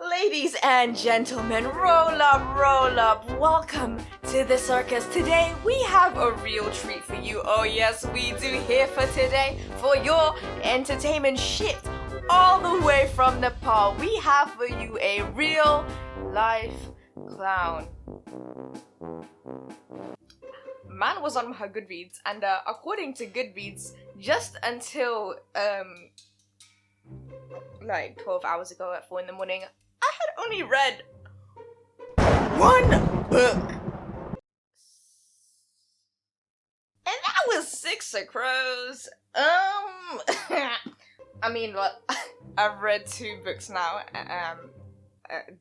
Ladies and gentlemen, roll up, welcome to the circus. Today we have a real treat for you. Oh yes, we do here for today, for your entertainment shit. All the way from Nepal, we have for you a real life clown. Man was on her Goodreads, and according to Goodreads, just until like 12 hours ago at 4 in the morning, I had only read one book. And that was Six of Crows. I mean, well, I've read 2 books now.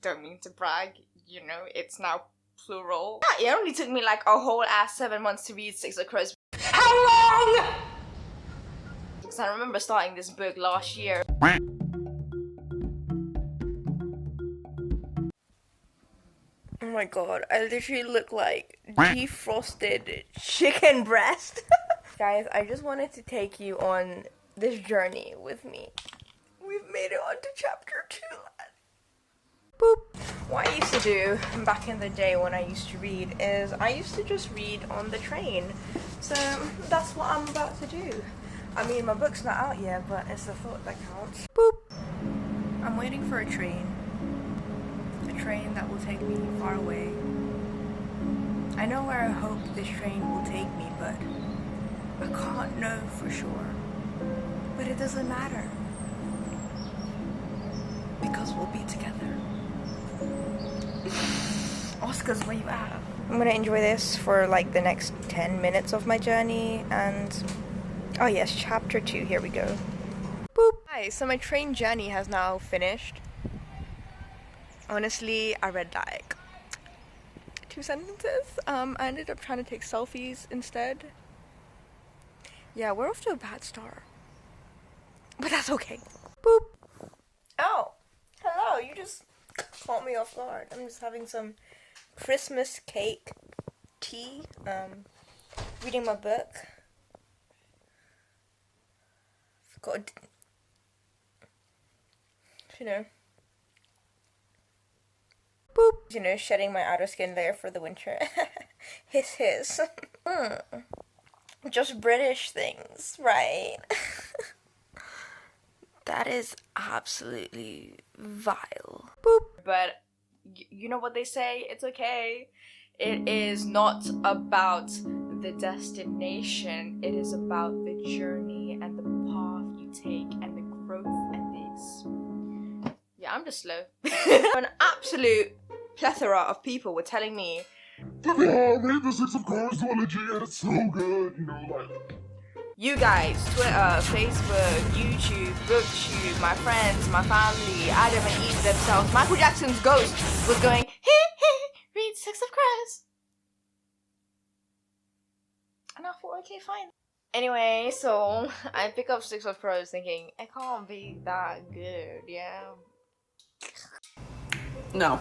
Don't mean to brag, you know, it's now plural. Yeah, it only took me like a whole ass 7 months to read Six of Crows. How long? Because I remember starting this book last year. Oh my god, I literally look like defrosted chicken breast. Guys, I just wanted to take you on this journey with me. We've made it on to chapter 2. Boop. What I used to do back in the day when I used to read is I used to just read on the train. So that's what I'm about to do. I mean, my book's not out yet, but it's the thought that counts. Boop. I'm waiting for a train. A train that will take me far away. I know where I hope this train will take me, but I can't know for sure. But it doesn't matter. Because we'll be together. Oscars, where you at? I'm gonna enjoy this for like the next 10 minutes of my journey, and oh yes, chapter 2, here we go. Boop. Hi, so my train journey has now finished. Honestly, I read like 2 sentences. I ended up trying to take selfies instead. Yeah, we're off to a bad start. But that's okay. Boop. Oh, hello, you just caught me off guard. I'm just having some Christmas cake tea, reading my book. Forgot, you know. Boop. You know, shedding my outer skin layer for the winter. Hiss. Just British things, right? That is absolutely vile. Boop. But you know what they say? It's okay. It is not about the destination. It is about the journey and the path you take and the growth and this. Yeah, I'm just slow. An absolute plethora of people were telling me, read the Six of Crows duology and it's so good, you know, like. You guys, Twitter, Facebook, YouTube, BookTube, my friends, my family, Adam and Eve themselves, Michael Jackson's ghost was going, read Six of Crows. And I thought, okay, fine. Anyway, so I pick up Six of Crows thinking, it can't be that good, yeah? No.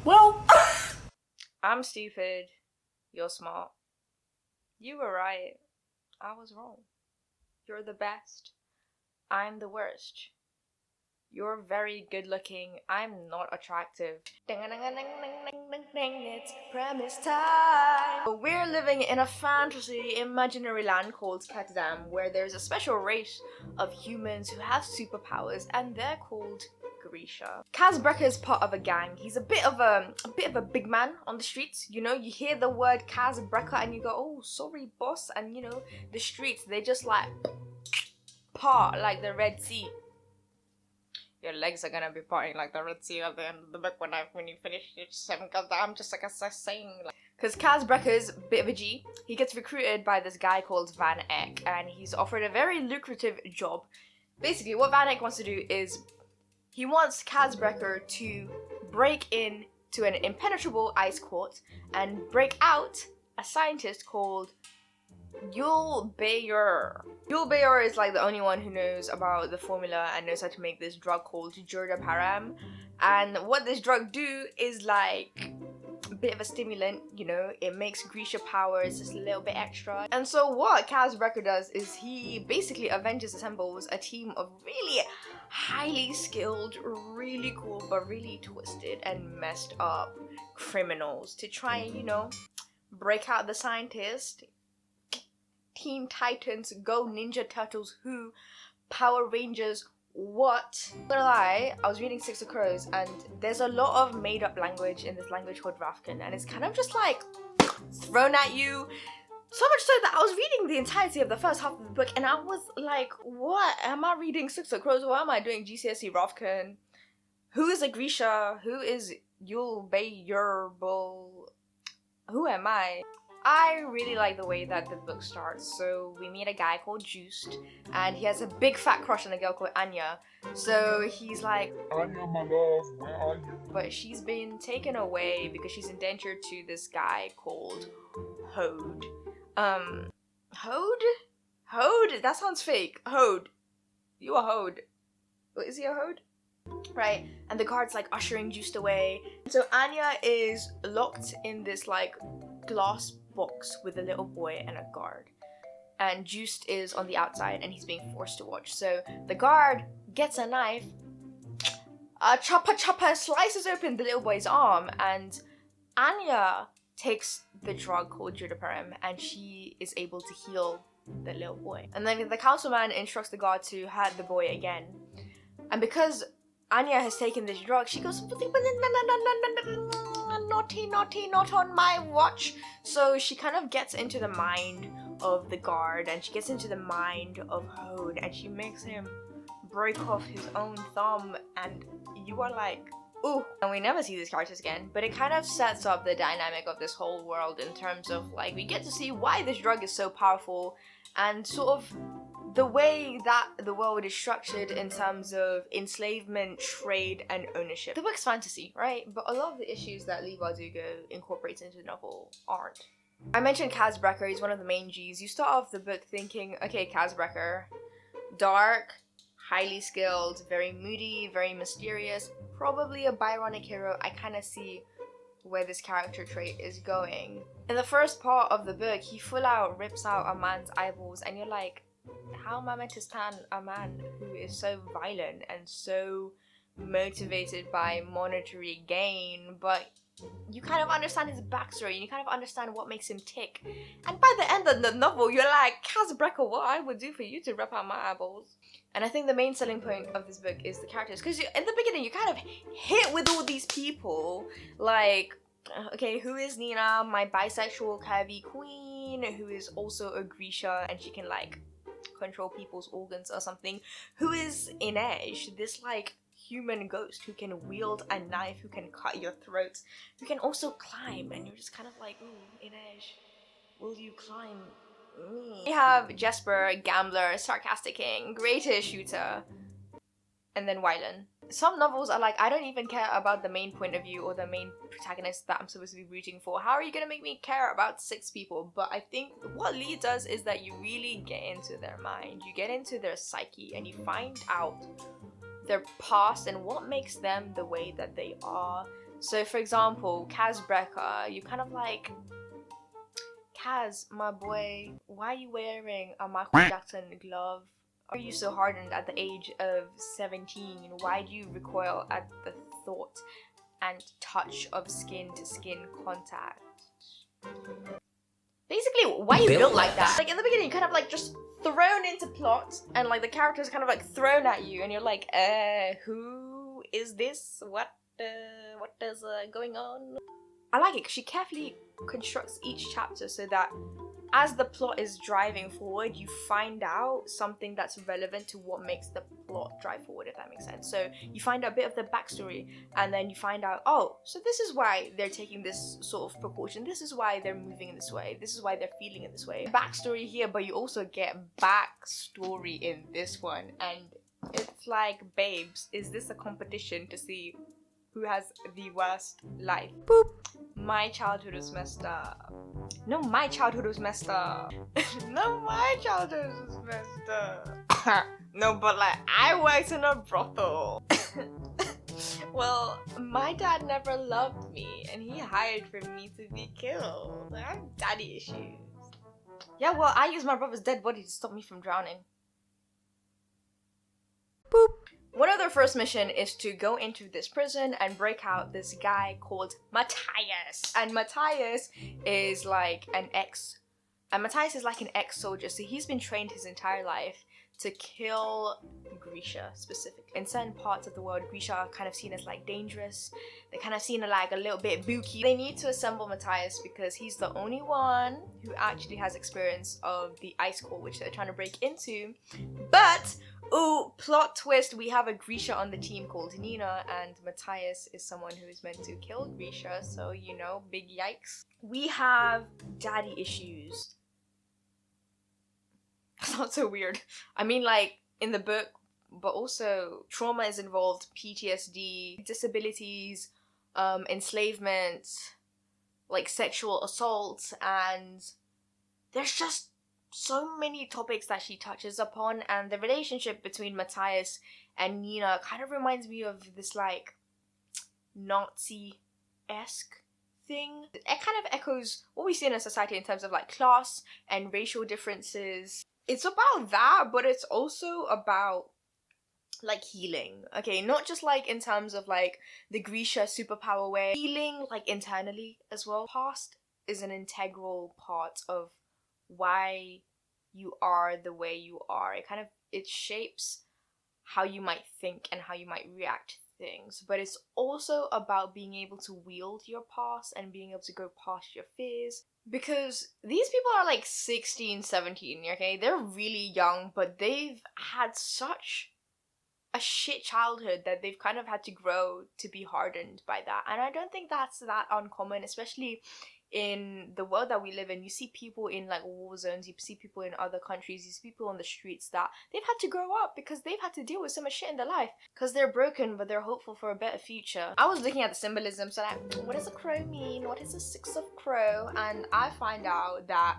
Well, I'm stupid. You're smart. You were right. I was wrong. You're the best. I'm the worst. You're very good looking. I'm not attractive. It's premise time. We're living in a fantasy imaginary land called Katadam, where there's a special race of humans who have superpowers, and they're called Grisha. BREKKER's part of a gang. He's a bit of a big man on the streets. You know, you hear the word BREKKER and you go, oh, sorry, boss. And you know, the streets, they just like part like the Red Sea. Your legs are gonna be parting like the Red Sea at the end of the book when you finish your 7, because I'm just like a saying. Because BREKKER's a bit of a G. He gets recruited by this guy called Van Eck, and he's offered a very lucrative job. Basically, what Van Eck wants to do is he wants BREKKER to break into an impenetrable ice court and break out a scientist called Yul Bayer. Yul Bayer is like the only one who knows about the formula and knows how to make this drug called Jordaparam. And what this drug do is like bit of a stimulant, you know, it makes Grisha powers just a little bit extra. And so what BREKKER does is he basically assembles a team of really highly skilled, really cool, but really twisted and messed up criminals to try and, you know, break out the scientist, Teen Titans, Go Ninja Turtles, Who, Power Rangers, what? I'm not gonna lie, I was reading Six of Crows and there's a lot of made up language in this language called Rafkin, and it's kind of just like thrown at you. So much so that I was reading the entirety of the first half of the book and I was like, what? Am I reading Six of Crows? Why am I doing GCSE Rafkin? Who is a Grisha? Who is Yul Bayerbul? Who am I? I really like the way that the book starts. So we meet a guy called Juiced and he has a big fat crush on a girl called Anya. So he's like, Anya, my love, where are you? but she's been taken away because she's indentured to this guy called Hode. Hode? Hode? That sounds fake. Hode. You a Hode. Is he a Hode? Right, and the guard's like ushering Juiced away. So Anya is locked in this like glass box with a little boy and a guard, and Juiced is on the outside and he's being forced to watch. So the guard gets a knife, chopper slices open the little boy's arm, and Anya takes the drug called judaparim and she is able to heal the little boy. And then the councilman instructs the guard to hurt the boy again, and because Anya has taken this drug, she goes, naughty, not on my watch. So she kind of gets into the mind of the guard and she gets into the mind of Hode and she makes him break off his own thumb, and you are like, ooh. And we never see these characters again, but it kind of sets up the dynamic of this whole world in terms of like, we get to see why this drug is so powerful and sort of the way that the world is structured in terms of enslavement, trade, and ownership. The book's fantasy, right? But a lot of the issues that Leigh Bardugo incorporates into the novel aren't. I mentioned BREKKER, he's one of the main Gs. You start off the book thinking, okay, BREKKER, dark, highly skilled, very moody, very mysterious, probably a Byronic hero. I kind of see where this character trait is going. In the first part of the book, he full out rips out a man's eyeballs and you're like, how am I meant to stand a man who is so violent and so motivated by monetary gain? But you kind of understand his backstory and you kind of understand what makes him tick. And by the end of the novel, you're like, BREKKER, what I would do for you to rip out my eyeballs. And I think the main selling point of this book is the characters. Because in the beginning, you kind of hit with all these people. Like, okay, who is Nina, my bisexual curvy queen, who is also a Grisha and she can like control people's organs or something. Who is Inej, this like human ghost who can wield a knife, who can cut your throats, who can also climb, and you're just kind of like, ooh, Inej, will you climb me? We have Jesper, gambler, sarcastic king, greatest shooter, and then Wylan. Some novels are like, I don't even care about the main point of view or the main protagonist that I'm supposed to be rooting for. How are you gonna make me care about 6 people? But I think what Leigh does is that you really get into their mind, you get into their psyche, and you find out their past and what makes them the way that they are. So for example, BREKKER, you kind of like, Kaz, my boy, why are you wearing a Michael Jackson glove? Are you so hardened at the age of 17? Why do you recoil at the thought and touch of skin-to-skin contact? Basically, why are you built like that? Like in the beginning, you kind of like just thrown into plot, and like the characters kind of like thrown at you, and you're like, who is this? What is going on? I like it because she carefully constructs each chapter so that as the plot is driving forward, you find out something that's relevant to what makes the plot drive forward, if that makes sense. So you find out a bit of the backstory, and then you find out, oh, so this is why they're taking this sort of proportion, this is why they're moving in this way, this is why they're feeling in this way. Backstory here, but you also get backstory in this one, and it's like, babes, is this a competition to see who has the worst life? Boop. My childhood was messed up. No, my childhood was messed up. No, my childhood was messed up. No, but like, I worked in a brothel. Well, my dad never loved me, and he hired for me to be killed. I have daddy issues. Yeah, well, I used my brother's dead body to stop me from drowning. Boop. One of their first mission is to go into this prison and break out this guy called Matthias. And Matthias is like an ex-soldier, so he's been trained his entire life to kill Grisha specifically. In certain parts of the world, Grisha are kind of seen as like dangerous. They're kind of seen as like a little bit booky. They need to assemble Matthias because he's the only one who actually has experience of the ice core, which they're trying to break into. But, ooh, plot twist, we have a Grisha on the team called Nina, and Matthias is someone who is meant to kill Grisha, so you know, big yikes. We have daddy issues. That's not so weird. I mean, like, in the book, but also trauma is involved, PTSD, disabilities, enslavement, like sexual assault, and there's just so many topics that she touches upon, and the relationship between Matthias and Nina kind of reminds me of this, like, Nazi-esque thing. It kind of echoes what we see in a society in terms of, like, class and racial differences. It's about that, but it's also about, like, healing. Okay, not just, like, in terms of, like, the Grisha superpower way. Healing, like, internally as well. Past is an integral part of why you are the way you are. It shapes how you might think and how you might react to things. But it's also about being able to wield your past and being able to go past your fears. Because these people are like 16, 17, okay? They're really young, but they've had such a shit childhood that they've kind of had to grow to be hardened by that. And I don't think that's that uncommon, especially in the world that we live in. You see people in like war zones, you see people in other countries, you see people on the streets that they've had to grow up because they've had to deal with so much shit in their life. Because they're broken, but they're hopeful for a better future. I was looking at the symbolism, so like, what does a crow mean? What is a 6 of crow? And I find out that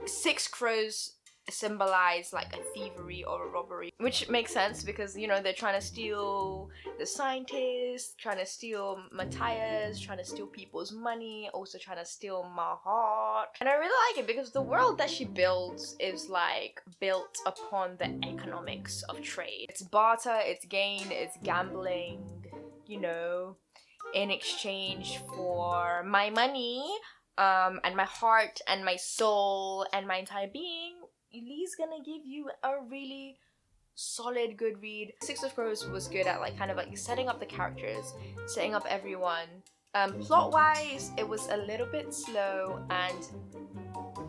6 crows symbolize like a thievery or a robbery, which makes sense because, you know, they're trying to steal the scientists, trying to steal Matthias, trying to steal people's money, also trying to steal my heart. And I really like it because the world that she builds is like built upon the economics of trade. It's barter, it's gain, it's gambling, you know, in exchange for my money, and my heart and my soul and my entire being. Lee's gonna give you a really solid good read. 6 of Crows was good at like kind of like setting up the characters, setting up everyone. Plot wise, it was a little bit slow, and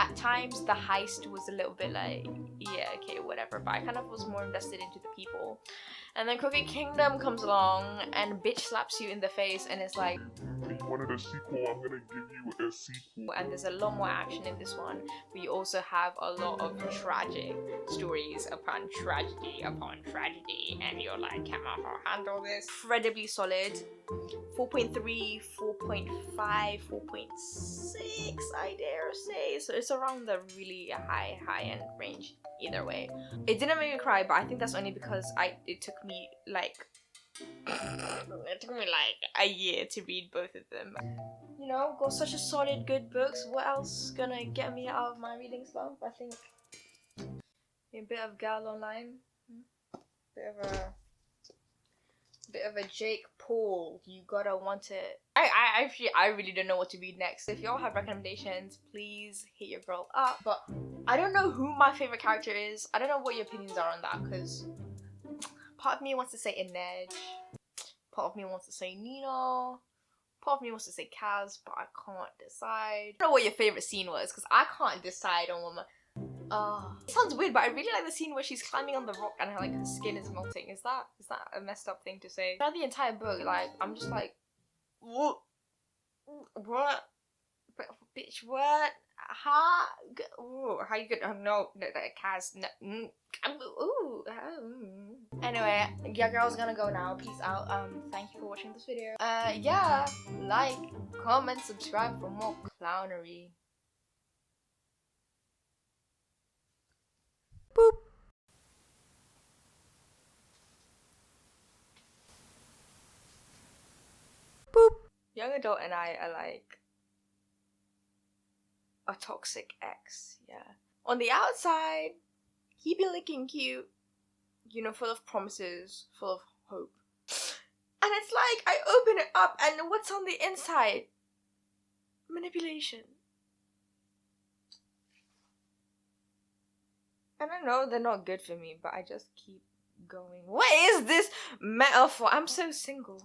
at times the heist was a little bit like, yeah, okay, whatever, but I kind of was more invested into the people. And then Crooked Kingdom comes along and bitch slaps you in the face and it's like, You wanted a sequel, I'm gonna give you a sequel. and there's a lot more action in this one, but you also have a lot of tragic stories upon tragedy, and you're like, can I handle this? Incredibly solid. 4.3, 4.5, 4.6, I dare say. So it's around the really high end range either way. It didn't make me cry, but I think that's only because it took me like a year to read both of them. You know, got such a solid good books. What else gonna get me out of my reading slump? I think a bit of Gal Online, bit of a Jake Paul. You gotta want it. I really don't know what to read next. If y'all have recommendations, please hit your girl up. But I don't know who my favorite character is. I don't know what your opinions are on that, because part of me wants to say Inej, part of me wants to say Nina, part of me wants to say Kaz, but I can't decide. I don't know what your favorite scene was, because I can't decide on what my... it sounds weird, but I really like the scene where she's climbing on the rock and her skin is melting. Is that a messed up thing to say? Throughout the entire book, like, I'm just like, what? Bitch, what? Huh? Ooh, how you gonna? No, Kaz. No, Anyway, your girl's gonna go now. Peace out. Thank you for watching this video. Yeah, like, comment, subscribe for more clownery. Boop. young adult and I are like a toxic ex, yeah. On the outside, he be looking cute, you know, full of promises, full of hope. And it's like, I open it up and what's on the inside? Manipulation. And I know they're not good for me, but I just keep going. What is this metaphor? I'm so single.